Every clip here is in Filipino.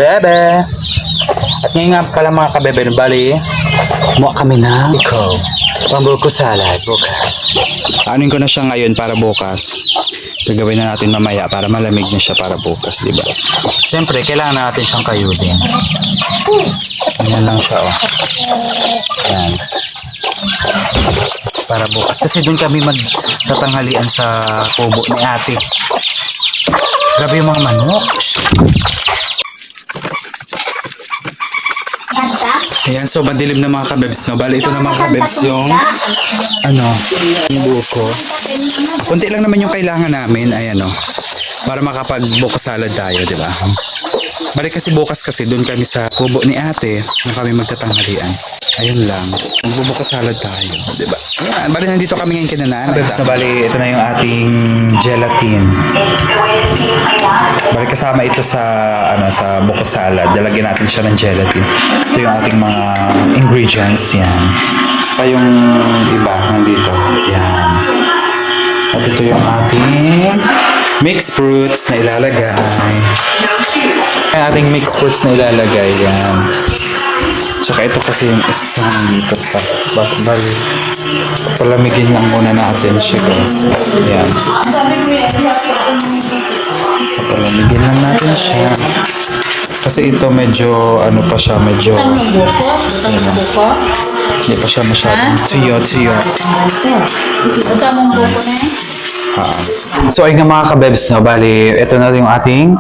kabebe. At ngayon nga pala mga kabebe, bali, muha kami ng pambuko salad bukas. Anin ko na siya ngayon para bukas. Gagawin na natin mamaya para malamig na siya para bukas, di ba? Siyempre, kailangan natin siyang kayudin. Ganyan lang siya, oh. Yan. Para bukas. Kasi doon kami magtatanghalian sa kubo ni ate. Grabe yung mga manok. Ayan, so madilim na mga kabebs, no? Bali, ito na mga kabebs yung yung buko. Kunti lang naman yung kailangan namin, ayan, no? Para makapag-buko salad tayo, di ba? Bali kasi bukas kasi doon kami sa kubo ni ate na kami magtatanghalian. Ayun lang. Magbubuko salad tayo, di ba? Ayan, bali nandito kami ngayon kinanaan. Kabebs, na bali, ito na yung ating gelatin. Bali kasama ito sa sa buko salad. Dalagyan natin siya ng gelatin. Ito yung ating mga ingredients, yan. Pa yung iba nandito. Yan. At ito yung ating mixed fruits na ilalagay. Ang ating mixed fruits na ilalagay, yan. Tsaka ito kasi yung isa nandito pa. Bali, palamigin lang muna natin siya, guys. Yan. Palamigin lang natin siya. Kasi ito medyo, pa siya, medyo, hindi pa siya masyadong tiyo. So, ay nga mga kabebs, no? Bali, ito na yung ating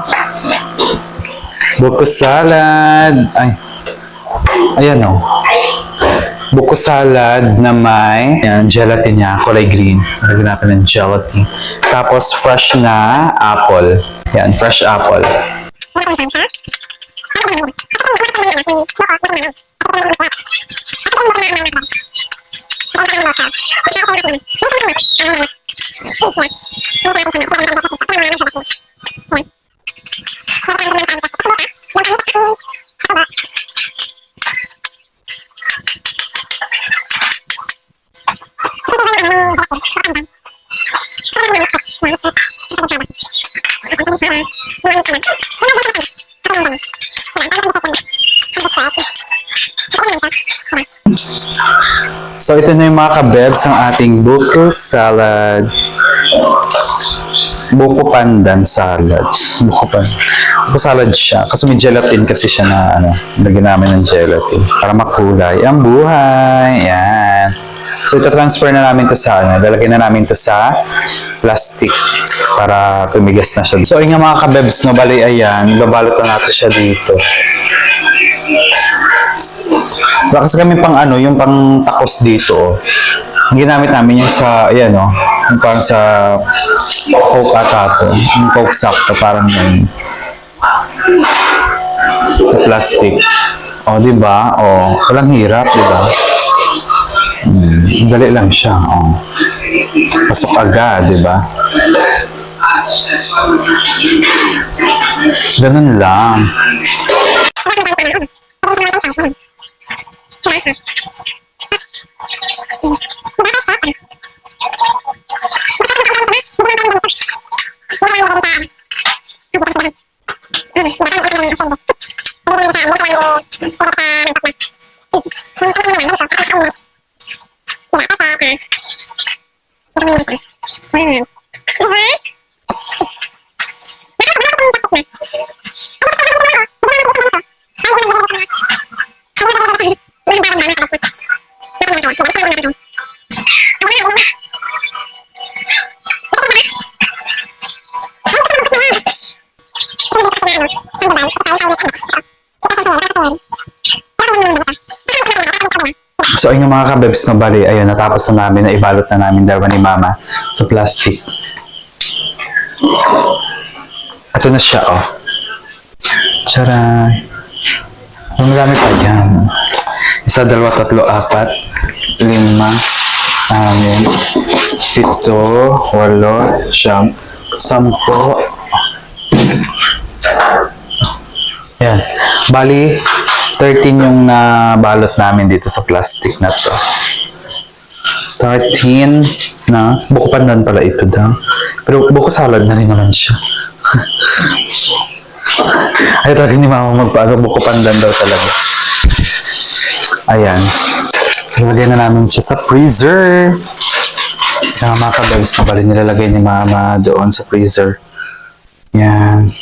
buko salad. Ayan, no? Buko salad na may gelatin niya, kulay green. Lagyan natin ng gelatin. Tapos, fresh na apple. Yan, fresh apple. So, ito na yung mga kabebs ang ating buko salad. Buko pandan salad. Buko salad siya. Kasi may gelatin kasi siya na lagyan namin ng gelatin. Para makulay ang buhay. Yan. So, ito transfer na namin to sa lalagyan na namin to sa plastic para tumigas na siya. So, yung mga kabebs, no, bali, ayan, babalot na natin siya dito. Wala kasi kami pang yung pang takos dito, oh. Ang ginamit namin yung sa, ayan, oh, yung parang sa Coke ata to. Yung Coke sakto, parang yung plastic. Oh, diba? Oh, walang hirap, diba? Dali lang siya, oh. Pasok agad, diba? Ganun lang. So, ayun yung mga kabebs na bali, ayun, natapos na namin, na ibalot na namin dalawa ni Mama sa plastic. Ito na siya, oh. Tcharan! Marami pa dyan. Isa, dalawa, tatlo, apat, 5, 6, 7, 8, 10. Yan. Bali, 13 yung nabalot namin dito sa plastic na to. 13 na. Buko pandan pala ito daw. Pero buko salad na rin naman siya. Ay, talaga ni mama magpaano, buko pandan daw talaga. Ayan. Nilagay na namin siya sa freezer. Kaya mga kabels na bali nilalagay ni mama doon sa freezer. Yan.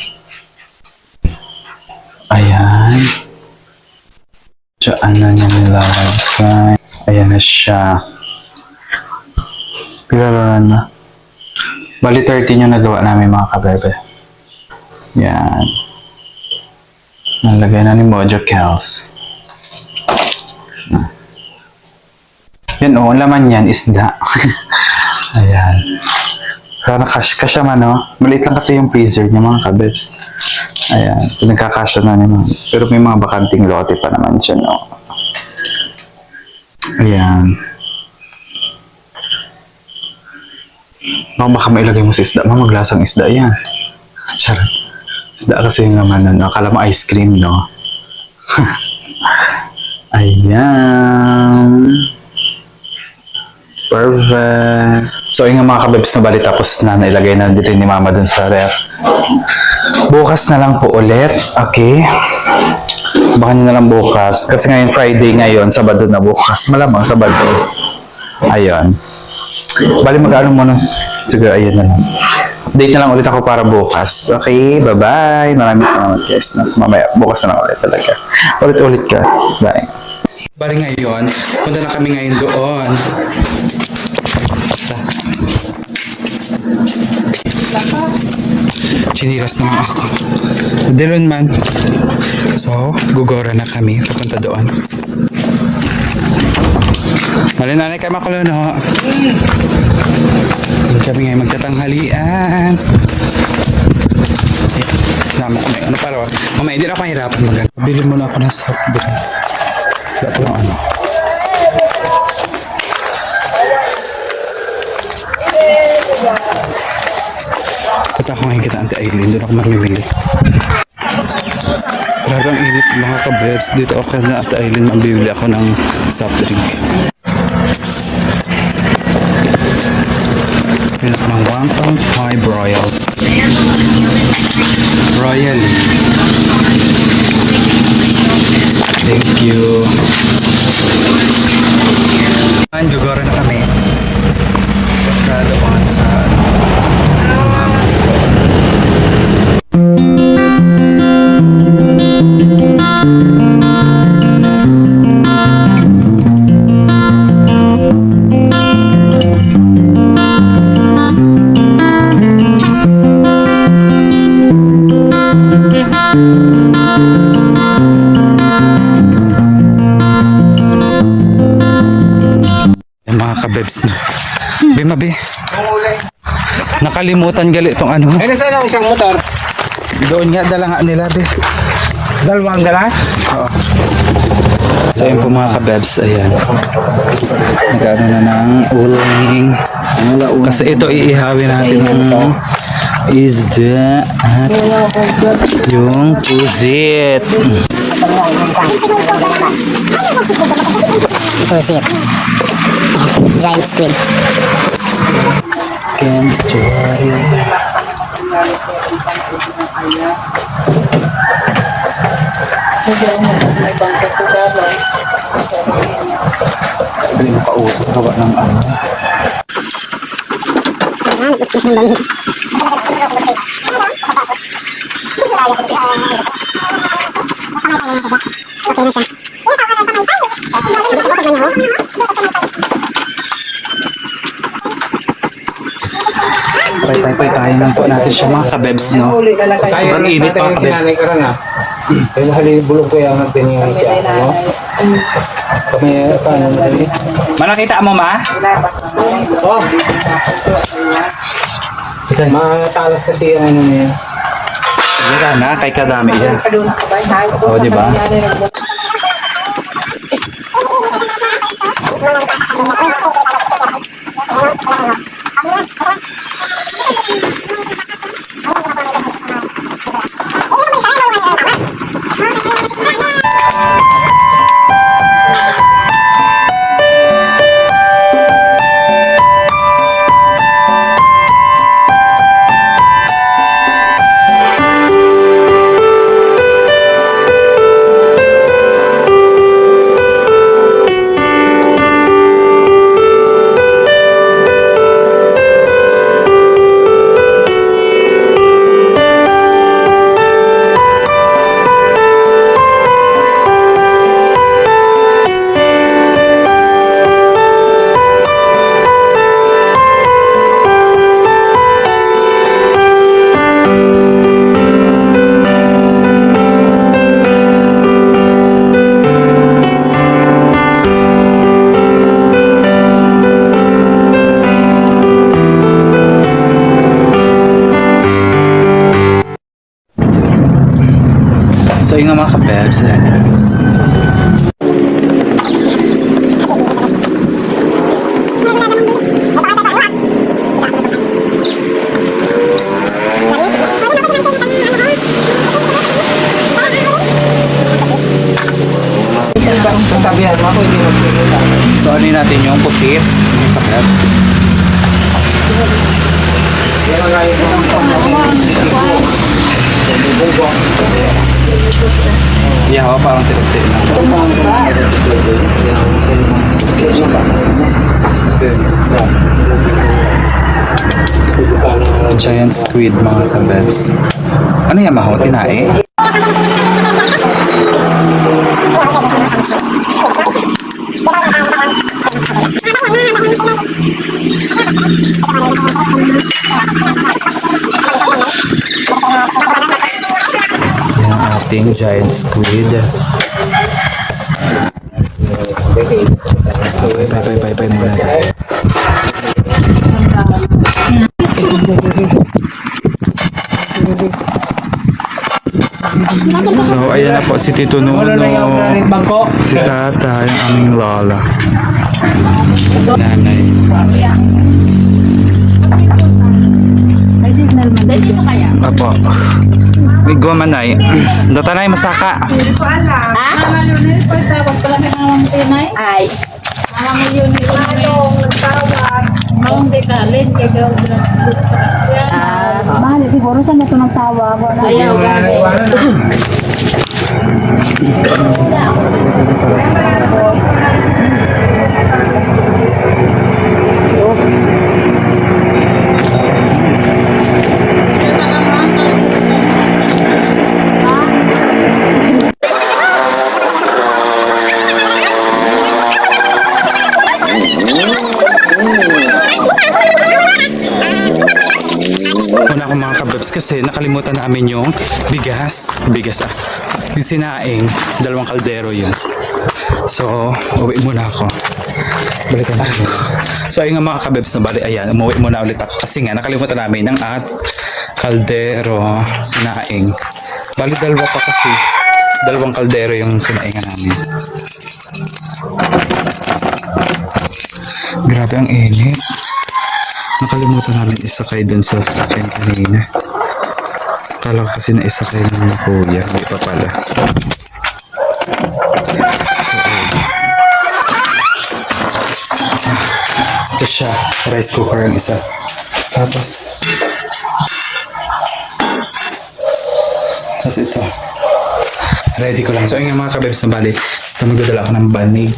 Ayan. Diyan na niya nilalagay. Ayan na siya. Pilaran na. Bali 13 yung nagawa namin mga kabebe. Yan. Nalagay na ni Mojo Kels. Yan o, laman yan, isda. Ayan. Sana kasya man, no? Maliit lang kasi yung freezer niya, mga kabebs. Ayan. Nagkakasya na naman. Pero may mga bakanting lote pa naman siya, no? Ayan. Baka mailagay mo sa isda. Maglasang isda yan. Charot. Isda kasi yung laman, no? Akala mo ice cream, no? Ayan. Perfect. So, yung mga kabebs na bali tapos na nailagay na din ni mama dun sa ref. Bukas na lang po ulit. Okay? Baka nyo na lang bukas. Kasi ngayon Friday ngayon, Sabado na bukas. Malamang Sabado. Ayun. Bali mag-ano muna. Siguro ayun na lang. Date na lang ulit ako para bukas. Okay? Bye-bye. Maraming salamat guys. Nas mamaya. Bukas na lang ulit talaga. Ulit-ulit ka. Bye. Bali ngayon, punta na kami ngayon doon. Chinilas naman ako. Dilon man. So, gugora na kami. Papunta doon. Mali nanay kayo makulo, no? Hindi kami ngayon magtatanghalian. Sama kami. Ano para? Mamaya, hindi na ako mahirapan mag-ano. Bili muna ako ng soft drink. Wala pa lang ano. Punta ako ngayon kita Auntie Aileen. Doon ako mamimili. Grabe ang init mga kabrebs. Dito ako na Auntie Aileen. Mabibili ako ng soft drink. Bili ako ng 1.5 Royal. Royal. Thank you. Gugora na kami. Doon sa mga kabebs na. Bimabi. Nakalimutan gali itong ano. Ay, nasaan ang isang motor? Doon nga, dala nga nila, be. Dalawang dala? Oo. So, yun po mga kabebs, ayan. Nag-ano na ng uling. Kasi ito iihawin natin ng isda at yung pusit. Pusit. Giant squid. Ken's story. Hindi mo kausap gawa ng ano. Okay na siya. Pay-pay-pay lang po natin siya mga kabebs, no? Sobrang init mga kabebs. Sinanay ka rin ha. Kaya mahali bulog ko yung nagtinignan siya. Ano? Kami, paano madali? Manakita mo, ma? Oh! Matalas kasi yung ano niya. Wala na, kay kadami yan. O, di ba? kabebs. Sasabihan mo ako, hindi mo pinita. So ano natin yung pusit, kabebs. Yan ang gaya ng Yeah, parang tinutid na. Giant squid mga kabebs. Ano yan maho? Tinae? Yung ating giant squid. Bye muna tayo. So, ayan na po si Tito Nuno, bangko. si Tata, yung aming lola. Nanay. Apo. May gumanay. Datanay masaka. Ay. Mahal siguro saan na ito nagtawag. Ayaw, Una ko mga kabebs kasi nakalimutan namin yung bigas. Yung sinaing, 2 kaldero yun. So, uwi muna ako. Balikan natin. So, ayun nga mga kabebs na bali, ayan, umuwi muna ulit ako. Kasi nga, nakalimutan namin ng kaldero, sinaing. Bali, 2 pa kasi. 2 kaldero yung sinaingan namin. Grabe ang init. Nakalimutan namin isakay dun sa sasakyan kanina. Akala ko kasi na isakay ng mga kuya. Hindi pa pala. So, ito siya. Rice cooker ang isa. Tapos ito. Ready ko lang. So, yung mga kabebs na bali, magdadala ako ng banig.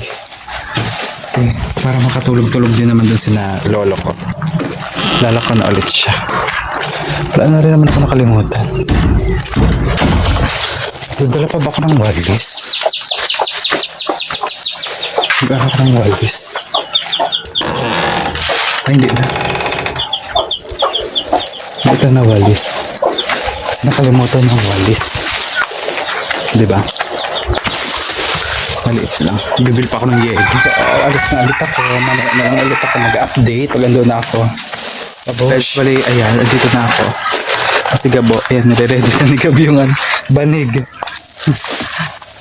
Kasi para makatulog-tulog din naman dun sina lolo ko. Lalako na ulit siya. Wala na rin naman ako nakalimutan. Dala pa ba ako ng walis? Dala ako ng walis. Ay, hindi na. Ito na walis. Kasi nakalimutan ng walis. Diba? Maliit lang. Bibil pa ako ng yeg. Alis na ulit ako. Mamaya na lang ulit ako mag-update. Pag ando na ako. Bali, ayan, dito na ako. Kasi Gabo, ayan, nire-ready na ni Gabo yung banig.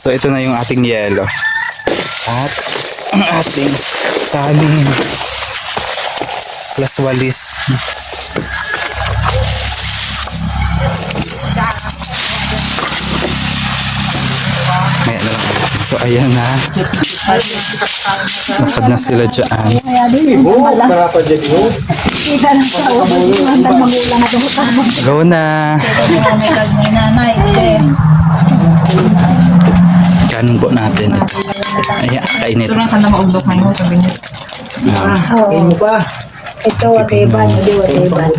So, ito na yung ating yelo. At, ang ating kanin. Plus walis. Ayan na lang. So, ayan na. Napad na sila dyan. Marapad dyan mo. Go na. Kanin po natin. Ayan, kainit. Ito lang sana maugdok na yun, sabi niya. Kain mo pa. Ito, watiban. Hindi, watiban.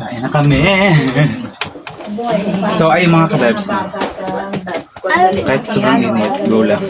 Ayan na kami. So, ay mga kabebs. Kahit sobrang init, go lang.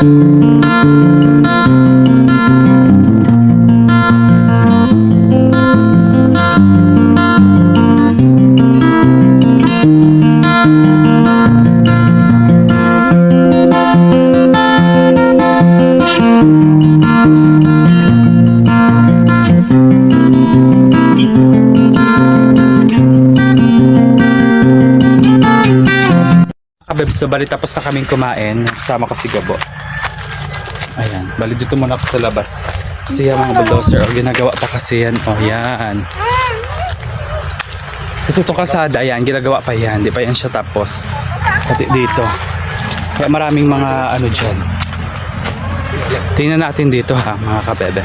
Kabebs, so bali tapos na kaming kumain. Kasama ko si Gabo. Ayan, bali dito muna ako sa labas. Kasi yan mga bulldozer, ginagawa pa kasi yan. Oh, yan. Kasi itong kasada, ayan, ginagawa pa yan. Di pa yan siya tapos. Pati dito. Kaya maraming mga ano dyan. Tingnan natin dito ha, mga kabebe.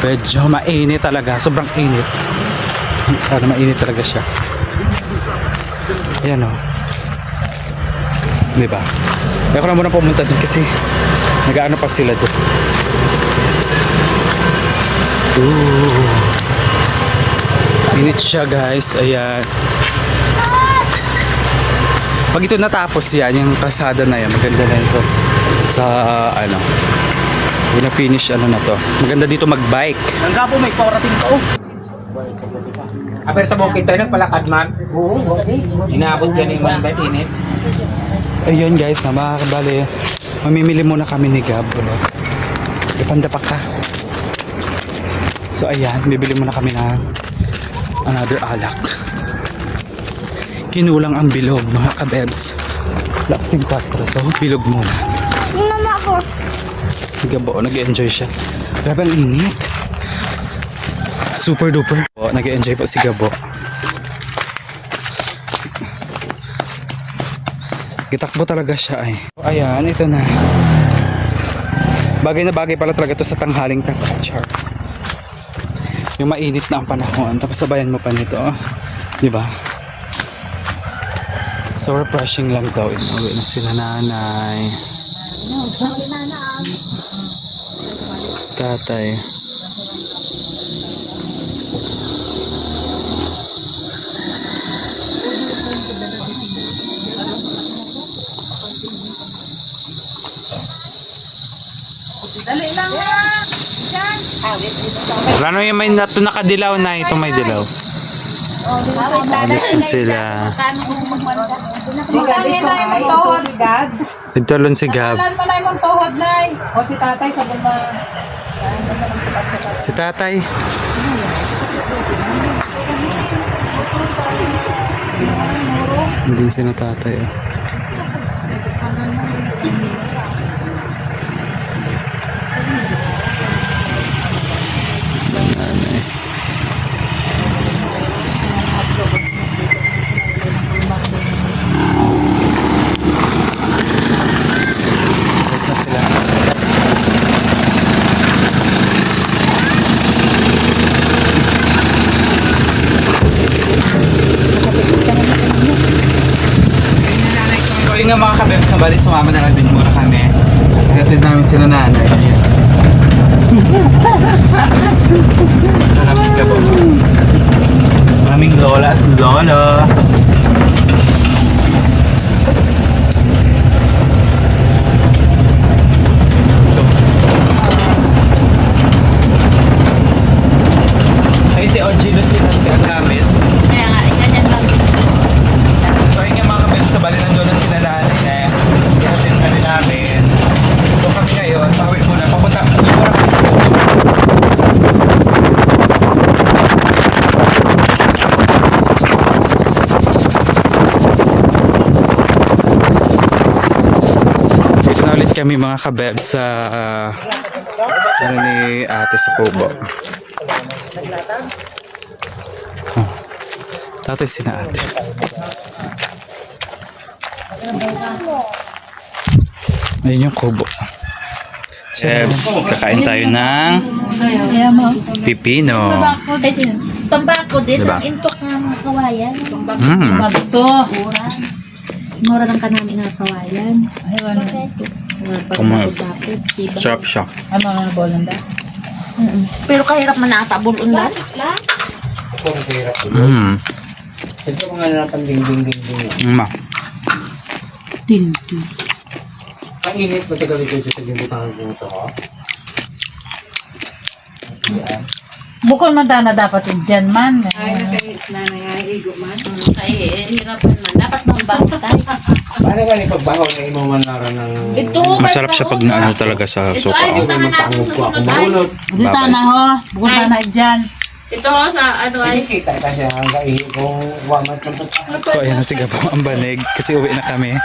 Medyo mainit talaga. Sobrang init. Sana mainit talaga siya. Ayan o. Diba? Kaya ko na muna pumunta doon kasi nag-ano pa sila doon. Init siya guys. Ayan. Pag ito natapos yan, yung kasada na yan, maganda na yun sa ano. Kung na-finish ano na to. Maganda dito mag-bike. Ang gapo may paurating ko. Aber sa bukid tayo nagpalakad man. Oo, inaabot yan yung manibay init. Ayun guys, na makakabali. Mamimili muna kami ni Gab. Ipandapak ka. So ayan, bibili muna kami ng another alak. Kinulang ang bilog mga kabebs. Laksing 4. So bilog muna. Mama ko. Gabo, nag-enjoy siya. Grabe ang init. Super duper. Nag-enjoy pa si Gabo. Gitakbo talaga siya ay. Ayan, ito na. Bagay na bagay pala talaga ito sa tanghaling temperature. Yung mainit na ang panahon. Tapos sabayan mo pa nito. Di ba? So refreshing lang daw. Inuwi na sila nanay. Tatay. Ano yung may nakadilaw na ito may dilaw? Alis na sila. Nagtalon si Gab. O si tatay sa buma. Si tatay. Hindi sila tatay. Nanay. Tapos na sila. So yun nga mga kabebs, na bali sumama na lang din muna kami. Hatid namin sila nanay. Ayan. Tapos ka po. Maraming lola at lolo. Ay, ito Ojilo sila ang gamit. Kaya nga, ganyan lang. So yun nga mga kabebs, sa bali nandun na sila nanay na ihatid na din namin. So kami ngayon, pauwi muna. Papunta kami sa dito na ulit kami mga kabebs sa ano ni ate sa Kubo. Oh, tatay sina ate. Ayun yung Kubo. Chefs, kakain tayo ng Kaya mo. pipino. Tambako din, Diba? ang intok nga mga kawayan. Mm. Ito. Mura lang ka namin nga kawayan. Ay, ano? Pagdapod, diba? Sarap siya. Ay, mga bolanda. Pero kahirap man natabol undan. Ito ang hirap. Mm. Ito mga napan ding. Mm. Tinto. Kainit mo tagal ito sa gibutangan ko ito. Yan. Bukol man na dapat yung dyan man. Ay, nakahits na nangyayari man. Ay, hirapan man. Dapat mambang tayo. Paano ba yung pagbahaw na imo man naran ng... Ito, Masarap siya pag naano talaga sa Ito sopa. ay, Oh. butangan natin sa Ako sunod ay. maulot. Dito na ho. Bukol na dyan. Ito sa ano ay. Kita kasi ang kaihi kung wamat ng So ayan na si Gabo ang banig kasi uwi na kami.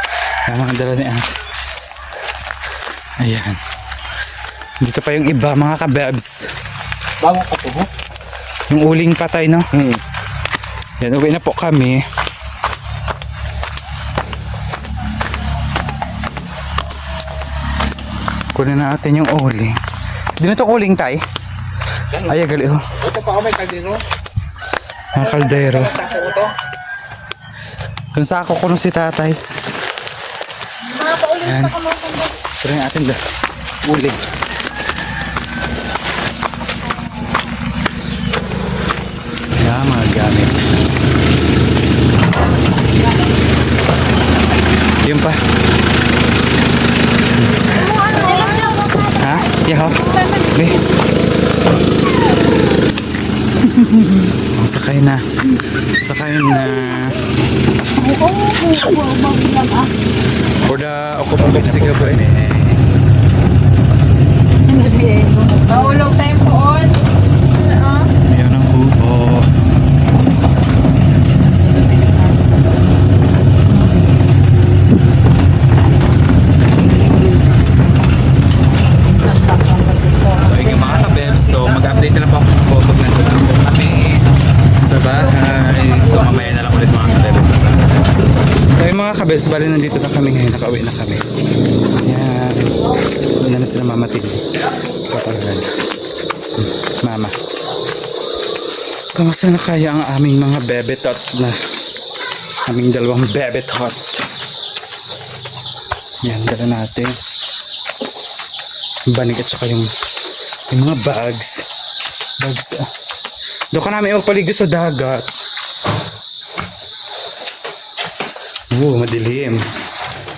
Ang mga dala ni Ate. Ayan. Dito pa yung iba mga kabebs. bago ka po ho. Yung uling patay no. Yan uwi na po kami. Kunin na natin yung uling. Di na to uling tay. Ay gali oh. Ito pa ako may kaldero. Mga kaldero. Tako ito. Kung sa ako kuno si tatay. Mga paulit Ayan. pa ka mo. Ito rin atin da. Uling. Yan mga gamit. Yun pa. Ha? Yaho? Be. Oh, sakay na. Sakay na. For the okop-okop si Gabo eh. Mahulog tayo poon. Ayan ang buho. So ayun mga kabebs, so mag-update na lang po ako pag nandun na po kami sa bahay. So mamaya na lang ulit mga kabebs. So ayun mga kabebs, bali nandito na kami ngayon, nakauwi na kami. Yan. Doon na sila mamatig. Kapalagan. Mama. Kamusta na kaya ang aming mga bebetot na aming dalawang bebetot? Yan, dala natin. Banig at saka yung mga bags. Doon ka namin magpaligo sa dagat. Madilim.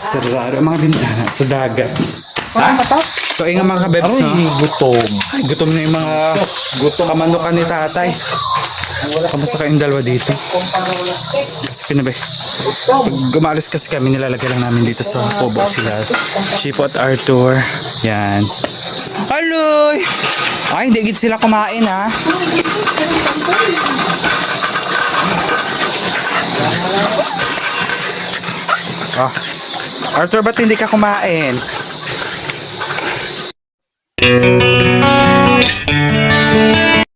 Sarado ang mga bintana sa dagat. So ayun nga mga kabebs no? gutom. Ay, gutom na yung mga kamanukan ni tatay. Kamusta kayong dalawa dito? Kasi pinabay. Pag gumalis kasi kami, nilalagay lang namin dito sa pobo sila. Chipo at Arthur. Yan. Aloy! Ay, hindi gid sila kumain ha. Ah. Arthur, ba't hindi ka kumain?